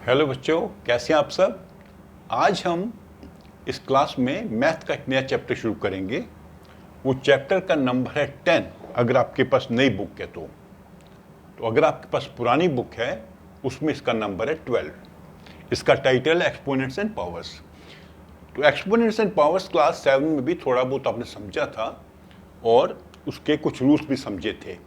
Hello बच्चों, कैसे हैं आप सब। आज हम इस क्लास में मैथ का एक नया चैप्टर शुरू करेंगे। वो चैप्टर का नंबर है 10 अगर आपके पास नई बुक है तो अगर आपके पास पुरानी बुक है उसमें इसका नंबर है 12। इसका टाइटल है एक्सपोनेंट्स एंड पावर्स। तो एक्सपोनेंट्स एंड पावर्स क्लास 7 में भी थोड़ा बहुत आपने समझा था और उसके कुछ रूल्स भी समझे थे।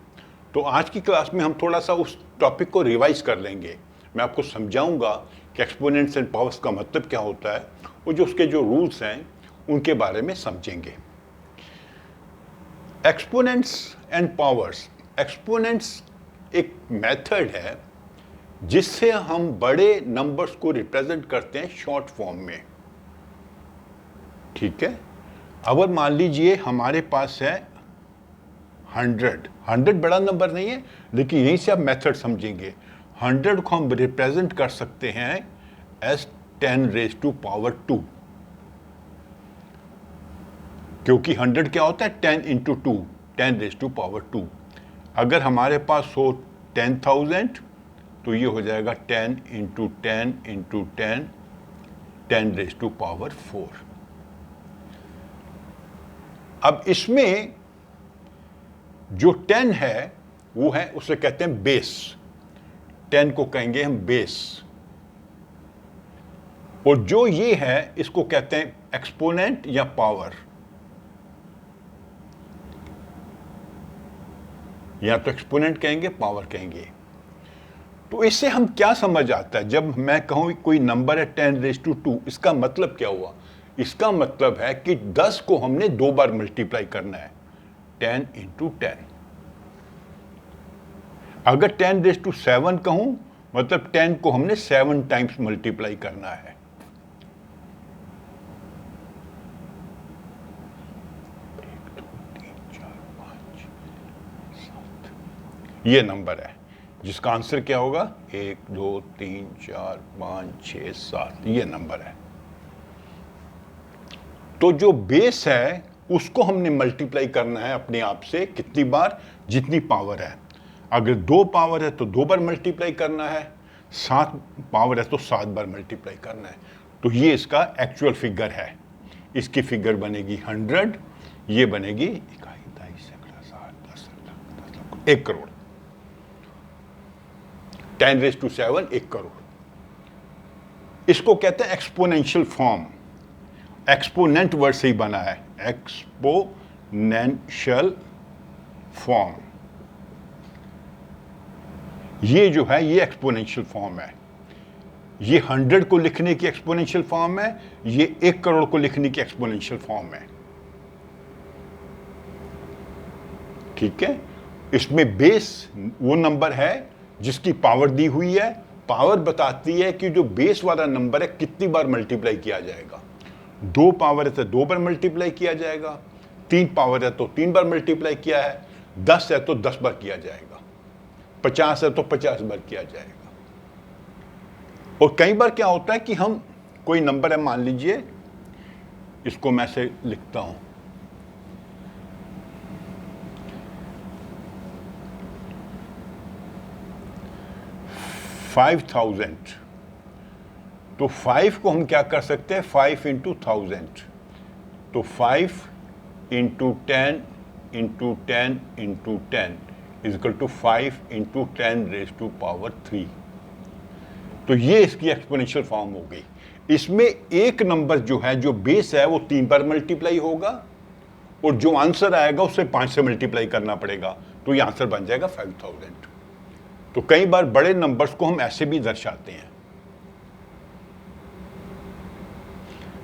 तो आज की क्लास में हम थोड़ा सा उस टॉपिक को रिवाइज कर लेंगे। मैं आपको समझाऊंगा कि एक्सपोनेंट्स एंड पावर्स का मतलब क्या होता है और जो उसके जो रूल्स हैं उनके बारे में समझेंगे। एक्सपोनेंट्स एंड पावर्स, एक्सपोनेंट्स एक मेथड है जिससे हम बड़े नंबर्स को रिप्रेजेंट करते हैं शॉर्ट फॉर्म में। ठीक है, अगर मान लीजिए हमारे पास है 100 बड़ा नंबर नहीं है, लेकिन यहीं से आप मेथड समझेंगे। 100 को हम रिप्रेजेंट कर सकते हैं एज 10 रेज टू पावर 2, क्योंकि 100 क्या होता है 10 इंटू 2, 10 रेज टू पावर 2। अगर हमारे पास हो 10,000 तो ये हो जाएगा 10 into 10 into 10, 10 raise to power 4। अब इसमें जो 10 है वो है, उसे कहते हैं बेस। 10 को कहेंगे हम बेस, और जो ये है इसको कहते हैं एक्सपोनेंट या पावर। या तो एक्सपोनेंट कहेंगे, पावर कहेंगे। तो इससे हम क्या समझ आता है जब मैं कहूं कोई नंबर है 10 रेज टू 2, इसका मतलब क्या हुआ? इसका मतलब है कि 10 को हमने 2 बार मल्टीप्लाई करना है, 10 इंटू 10। अगर 10 रेज टू 7 कहूं मतलब 10 को हमने 7 टाइम्स मल्टीप्लाई करना है। ये नंबर है जिसका आंसर क्या होगा? 1 2 3 4 5 6 7, ये नंबर है। तो जो बेस है उसको हमने मल्टीप्लाई करना है अपने आप से कितनी बार? जितनी पावर है। अगर 2 पावर है तो 2 बार मल्टीप्लाई करना है, 7 पावर है तो 7 बार मल्टीप्लाई करना है। तो ये इसका एक्चुअल फिगर है। इसकी फिगर बनेगी 100, ये बनेगी 1 करोड़। 10 raise to 7 1 crore. इसको कहते हैं एक्सपोनेंशियल फॉर्म। एक्सपोनेंट वर्ड से ही बना है, एक्सपोनेंशियल फॉर्म। ये जो है ये एक्सपोनेंशियल फॉर्म है। ये 100 को लिखने की एक्सपोनेंशियल फॉर्म है, ये 1 करोड़ को लिखने की एक्सपोनेंशियल फॉर्म है। ठीक है, इसमें बेस वो नंबर है जिसकी पावर दी हुई है। पावर बताती है कि जो बेस वाला नंबर है कितनी बार मल्टीप्लाई किया जाएगा। 2 पावर है तो 2 बार मल्टीप्लाई किया जाएगा, 3 पावर है तो 3 बार मल्टीप्लाई किया है, 10 है तो 10 बार किया जाएगा, 50 है तो 50 बार किया जाएगा। और कई बार क्या होता है कि हम कोई नंबर है, मान लीजिए इसको मैं से लिखता हूं 5000, तो 5 को हम क्या कर सकते हैं? 5 इंटू 1000, तो 5 into 10 into 10 into 10 is equal to 5 into 10 raise to power 3। तो ये इसकी एक्सपोनेंशियल फॉर्म हो गई। इसमें एक नंबर जो है, जो बेस है, वो 3 बार मल्टीप्लाई होगा और जो आंसर आएगा उसे 5 से मल्टीप्लाई करना पड़ेगा, तो ये आंसर बन जाएगा 5000। तो कई बार बड़े नंबर्स को हम ऐसे भी दर्शाते हैं,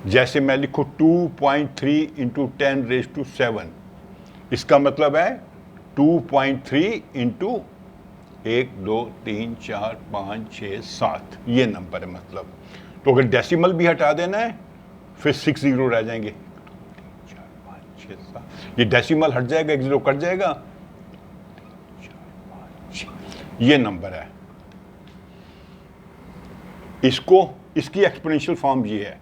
जैसे मैं लिखूं 2.3 इंटू 10 रेज टू 7। इसका मतलब है 2.3 इंटू 1 2 3 4 5 6 7, ये नंबर है मतलब। तो अगर डेसिमल भी हटा देना है फिर 6 जीरो रह जाएंगे, 4 5 6 7, ये डेसिमल हट जाएगा, 1 जीरो कट जाएगा, 4 5 6, ये नंबर है। इसकी एक्सपोनेंशियल फॉर्म ये है।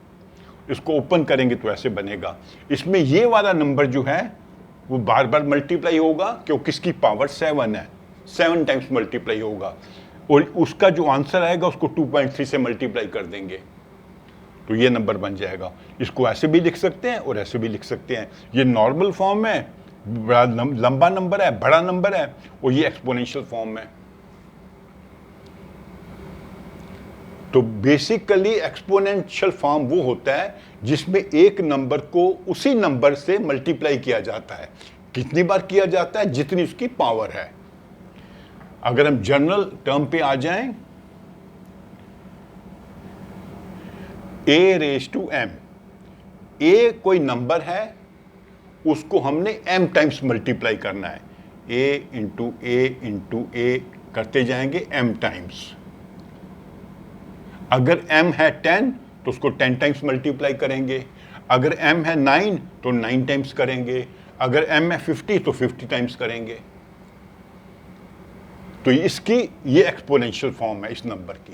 इसको ओपन करेंगे तो ऐसे बनेगा। इसमें ये वाला नंबर जो है वो बार बार मल्टीप्लाई होगा क्योंकि इसकी पावर 7 है, 7 टाइम्स मल्टीप्लाई होगा। और उसका जो आंसर आएगा उसको 2.3 से मल्टीप्लाई कर देंगे तो ये नंबर बन जाएगा। इसको ऐसे भी लिख सकते हैं और ऐसे भी लिख सकते हैं। ये नॉर्मल फॉर्म है, बड़ा लंबा नंबर है, बड़ा नंबर है, और ये एक्सपोनेंशियल फॉर्म है। तो बेसिकली एक्सपोनेंशियल फॉर्म वो होता है जिसमें एक नंबर को उसी नंबर से मल्टीप्लाई किया जाता है। कितनी बार किया जाता है? जितनी उसकी पावर है। अगर हम जनरल टर्म पे आ जाएं, a raise to m, a कोई नंबर है, उसको हमने m टाइम्स मल्टीप्लाई करना है। a इंटू a करते जाएंगे m टाइम्स। अगर m है 10 तो उसको 10 टाइम्स मल्टीप्लाई करेंगे। अगर m है 9 तो 9 टाइम्स करेंगे। अगर m है 50 तो 50 टाइम्स करेंगे। तो इसकी ये एक्सपोनेंशियल फॉर्म है इस नंबर की।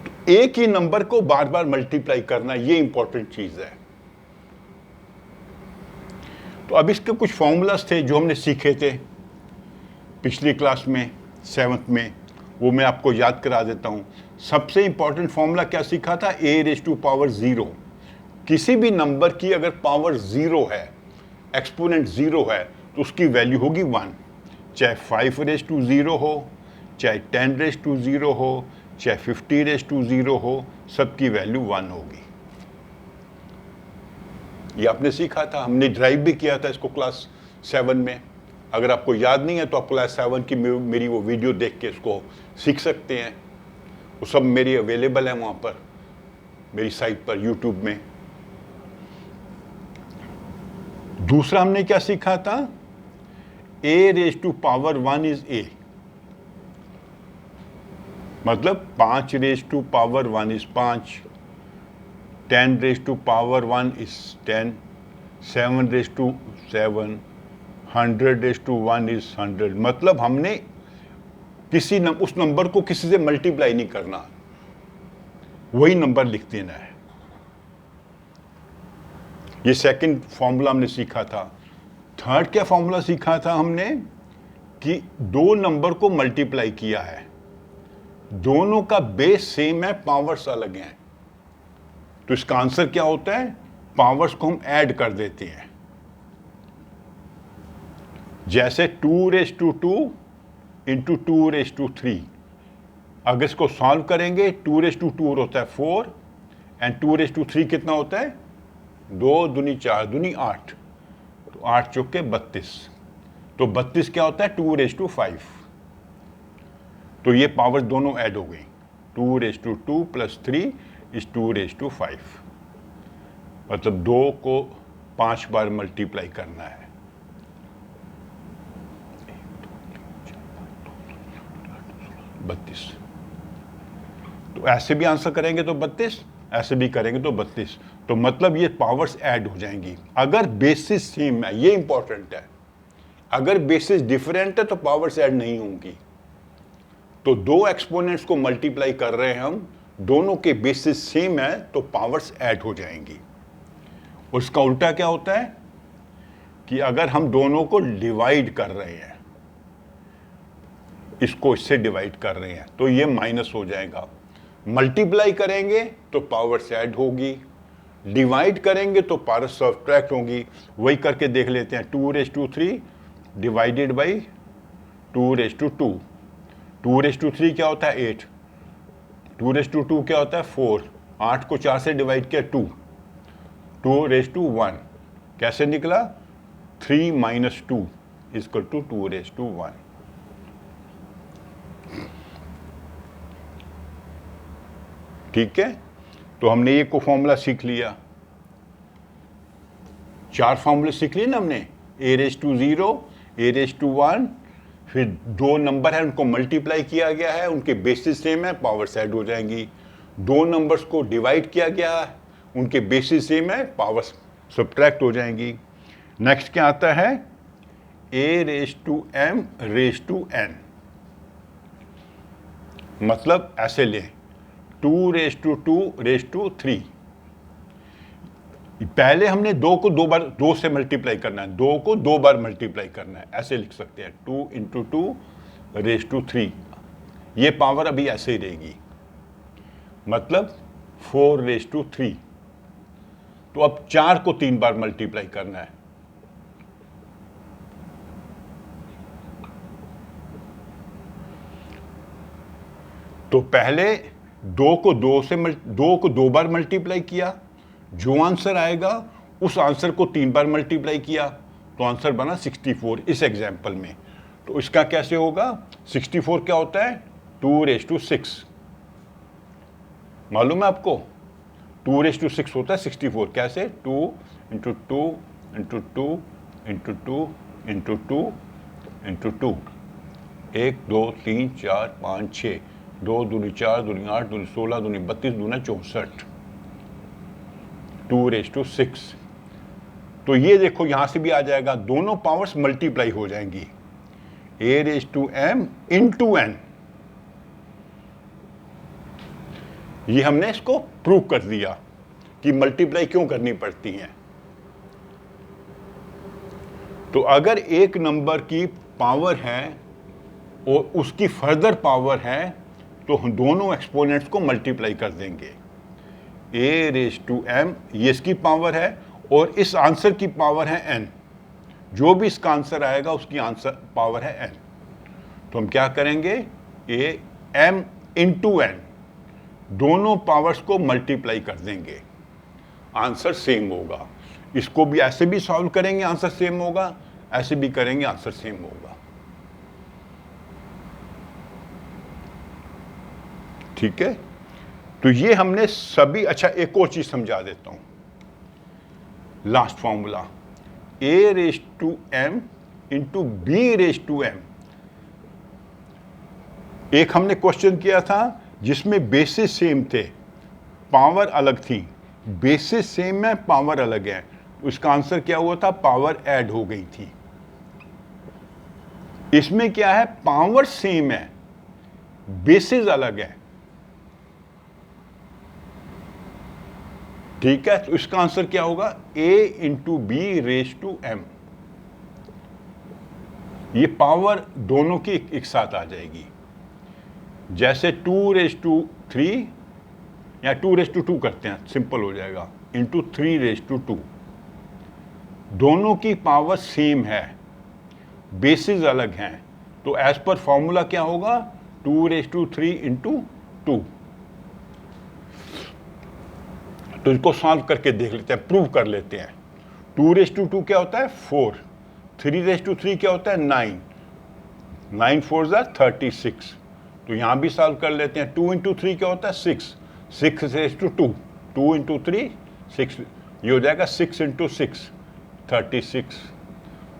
तो एक ही नंबर को बार बार मल्टीप्लाई करना, ये इंपॉर्टेंट चीज है। तो अब इसके कुछ फॉर्मूलाज थे जो हमने सीखे थे पिछली क्लास में, 7th में, वो मैं आपको याद करा देता हूं। सबसे इंपॉर्टेंट फॉर्मूला क्या सीखा था? a raise to power 0। किसी भी नंबर की अगर पावर 0 है, एक्सपोनेंट 0 है, तो उसकी वैल्यू होगी 1। चाहे 5 रेज टू 0 हो, चाहे 10 रेज टू 0 हो, चाहे 50 रेज टू 0 हो, सबकी वैल्यू 1 होगी। ये आपने सीखा था, हमने ड्राइव भी किया था इसको क्लास 7 में। अगर आपको याद नहीं है तो आप क्लास 7 की मेरी वो वीडियो देख के इसको सीख सकते हैं। वो सब मेरी अवेलेबल है वहाँ पर, मेरी साइट पर यूट्यूब में। दूसरा हमने क्या सीखा था? a raise to power 1 is a, मतलब 5 raise to power 1 is 5, 10 raise to power 1 is 10, 7 raise to 7, 100 raise to 1 is 100। मतलब हमने उस नंबर को किसी से मल्टीप्लाई नहीं करना, वही नंबर लिख देना है। ये सेकंड फॉर्मूला हमने सीखा था। थर्ड क्या फॉर्मूला सीखा था हमने? कि दो नंबर को मल्टीप्लाई किया है, दोनों का बेस सेम है, पावर्स अलग हैं, तो इसका आंसर क्या होता है? पावर्स को हम ऐड कर देते हैं। जैसे 2 raise to 2 into 2 raise to 3। अगर इसको सॉल्व करेंगे, 2 रेज टू 2 होता है 4 एंड 2 रेज टू 3 कितना होता है? 2 दूनी 4 दूनी 8, तो 8 चौके 32। तो 32 क्या होता है? 2 रेज टू 5। तो ये पावर दोनों ऐड हो गई। 2 raise to 2 plus 3 is 2 raise to 5। मतलब 2 को 5 बार मल्टीप्लाई करना है। तो ऐसे भी आंसर करेंगे तो 32, ऐसे भी करेंगे तो 32। तो मतलब ये पावर्स ऐड हो जाएंगी अगर बेसिस सेम है। ये इंपॉर्टेंट है। अगर बेसिस डिफरेंट है तो पावर्स ऐड नहीं होंगी। तो दो एक्सपोनेंट्स को मल्टीप्लाई कर रहे हैं हम, दोनों के बेसिस सेम है तो पावर्स ऐड हो जाएंगी। उसका उल्टा क्या होता है कि अगर हम दोनों को डिवाइड कर रहे हैं, इसको इससे डिवाइड कर रहे हैं, तो ये माइनस हो जाएगा। मल्टीप्लाई करेंगे तो पावर्स ऐड होगी, डिवाइड करेंगे तो पावर्स सब्ट्रैक्ट होगी। वही करके देख लेते हैं। 2 raise to 3 divided by 2 raise to 2। 2 raise to 3 क्या होता है? 8। 2 रेज टू 2 क्या होता है? 4। 8 को 4 से डिवाइड किया 2। 2 रेज टू 1 कैसे निकला? 3 minus 2 equal to 2 raise to 1। ठीक है, तो हमने ये को फॉर्मूला सीख लिया। 4 फॉर्मूले सीख लिए ना हमने। a raise to 0, a raise to 1, फिर दो नंबर है उनको मल्टीप्लाई किया गया है, उनके बेसिस सेम है, पावर्स ऐड हो जाएंगी। दो नंबर्स को डिवाइड किया गया है, उनके बेसिस सेम है, पावर्स सब्ट्रैक्ट हो जाएंगी। नेक्स्ट क्या आता है? a raise to m raise to n। मतलब ऐसे लें, 2 रेज टू 2 रेज टू 3। पहले हमने 2 को 2 बार 2 से मल्टीप्लाई करना है, 2 को 2 बार मल्टीप्लाई करना है, ऐसे लिख सकते हैं। 2 इंटू 2 रेज टू 3। ये पावर अभी ऐसे ही रहेगी, मतलब 4 रेज टू 3। तो अब 4 को 3 बार मल्टीप्लाई करना है। तो पहले 2 को 2 बार मल्टीप्लाई किया, जो आंसर आएगा उस आंसर को 3 बार मल्टीप्लाई किया, तो आंसर बना 64 इस एग्जाम्पल में। तो इसका कैसे होगा? 64 क्या होता है? 2 रेज टू 6। मालूम है आपको? 2 रेज टू 6 होता है 64। कैसे? 2 into 2 into 2 into 2 into 2 into 2। 1 2 3 4 5 6, 2 दूनी 4 दूनी 8 दूनी 16 दूनी 32 दूना 64। 2 रेज टू 6। तो ये देखो यहां से भी आ जाएगा, दोनों पावर्स मल्टीप्लाई हो जाएंगी। a raise to m into n। ये हमने इसको प्रूव कर दिया कि मल्टीप्लाई क्यों करनी पड़ती हैं। तो अगर एक नंबर की पावर है और उसकी फर्दर पावर है, तो हम दोनों एक्सपोनेंट्स को मल्टीप्लाई कर देंगे। a रेज टू m ये इसकी पावर है और इस आंसर की पावर है n। जो भी इसका आंसर आएगा उसकी आंसर पावर है n। तो हम क्या करेंगे? a m इंटू n, दोनों पावर्स को मल्टीप्लाई कर देंगे, आंसर सेम होगा। इसको भी ऐसे भी सॉल्व करेंगे, आंसर सेम होगा, ऐसे भी करेंगे, आंसर सेम होगा। ठीक है? तो ये हमने सभी। अच्छा, एक और चीज समझा देता हूं, last formula a raise to m into b raise to m। एक हमने क्वेश्चन किया था जिसमें बेसिस सेम थे, पावर अलग थी। बेसिस सेम है, पावर अलग है, उसका आंसर क्या हुआ था? पावर ऐड हो गई थी। इसमें क्या है? पावर सेम है, बेसिस अलग है। ठीक है? तो इसका आंसर क्या होगा? a into B raise to m। ये पावर दोनों की एक साथ आ जाएगी। जैसे 2 रेज टू 3 या 2 रेज टू 2 करते हैं, सिंपल हो जाएगा, इंटू 3 रेज टू 2। दोनों की पावर सेम है, बेसिस अलग हैं। तो एज पर फॉर्मूला क्या होगा? 2 रेज टू 3 इंटू 2। तो इसको सॉल्व करके देख लेते हैं, प्रूव कर लेते हैं। 2 रेज टू 2 क्या होता है? 4। 3 रेज टू 3 क्या होता है? 9। 9 4 ज़ा 36। तो यहां भी सॉल्व कर लेते हैं। 2 इंटू 3 क्या होता है? 6। 6 रेज टू 2, 2 इंटू 3 6, ये हो जाएगा 6 इंटू 6 36।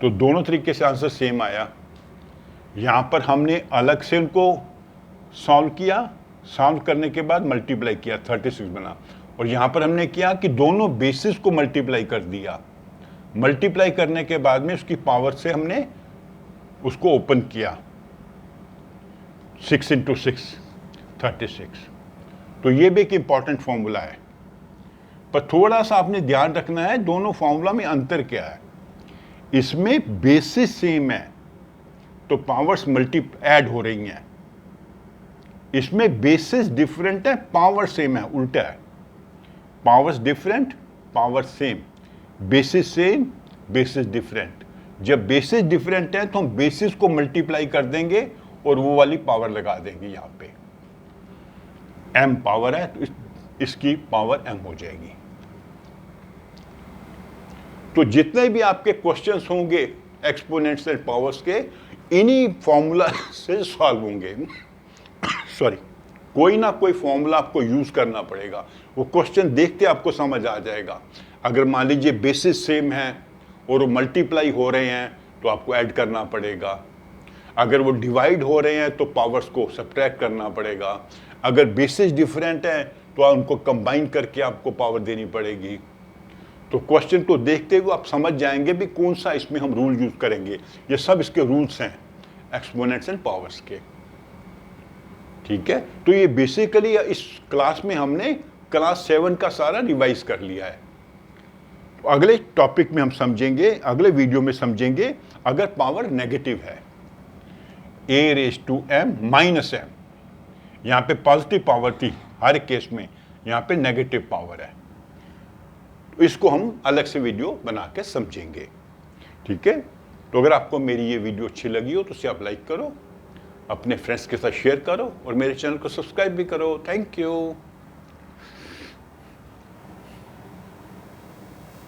तो दोनों तरीके से आंसर सेम आया। यहां पर हमने अलग से उनको सॉल्व किया, सॉल्व करने के बाद मल्टीप्लाई किया, 36 बना। और यहां पर हमने किया कि दोनों बेसिस को मल्टीप्लाई कर दिया। मल्टीप्लाई करने के बाद में उसकी पावर से हमने उसको ओपन किया, 6 इंटू 6 36। तो ये भी एक इंपॉर्टेंट फॉर्मूला है, पर थोड़ा सा आपने ध्यान रखना है दोनों फॉर्मूला में अंतर क्या है। इसमें बेसिस सेम है तो पावर्स ऐड हो रही हैं। इसमें बेसिस डिफरेंट है, पावर सेम है, उल्टा है। Powers different, power same. Basis same, basis different. जब बेसिस डिफरेंट है तो हम बेसिस को मल्टीप्लाई कर देंगे और वो वाली पावर लगा देंगे। यहां पे m पावर है तो इसकी पावर m हो जाएगी। तो जितने भी आपके क्वेश्चंस होंगे एक्सपोनेंट्स एंड पावर्स के, इन्हीं फॉर्मूला से सॉल्व होंगे। सॉरी, कोई ना कोई फॉर्मूला आपको यूज करना पड़ेगा। वो क्वेश्चन देखते आपको समझ आ जाएगा। अगर मान लीजिए बेसिस सेम है और वो मल्टीप्लाई हो रहे हैं तो आपको ऐड करना पड़ेगा। अगर वो डिवाइड हो रहे हैं तो पावर्स को सब्ट्रैक्ट करना पड़ेगा। अगर बेसिस डिफरेंट है तो उनको कंबाइन करके आपको पावर देनी पड़ेगी। तो क्वेश्चन को देखते हुए आप समझ जाएंगे भी कौन सा इसमें हम रूल यूज करेंगे। ये सब इसके रूल्स हैं एक्सपोनेंट्स एंड पावर्स के। ठीक है? तो ये बेसिकली इस क्लास में हमने क्लास 7 का सारा रिवाइज कर लिया है। तो अगले टॉपिक में हम समझेंगे, अगले वीडियो में समझेंगे अगर पावर नेगेटिव है। A raise to m minus m. यहाँ पे पॉजिटिव पावर थी हर केस में, यहाँ पे नेगेटिव पावर है। तो इसको हम अलग से वीडियो बना के समझेंगे, ठीक है। तो अगर आपको मेरी ये वीडियो अच्छी लगी हो तो उसे आप लाइक करो, अपने फ्रेंड्स के साथ शेयर करो और मेरे चैनल को सब्सक्राइब भी करो। Thank you.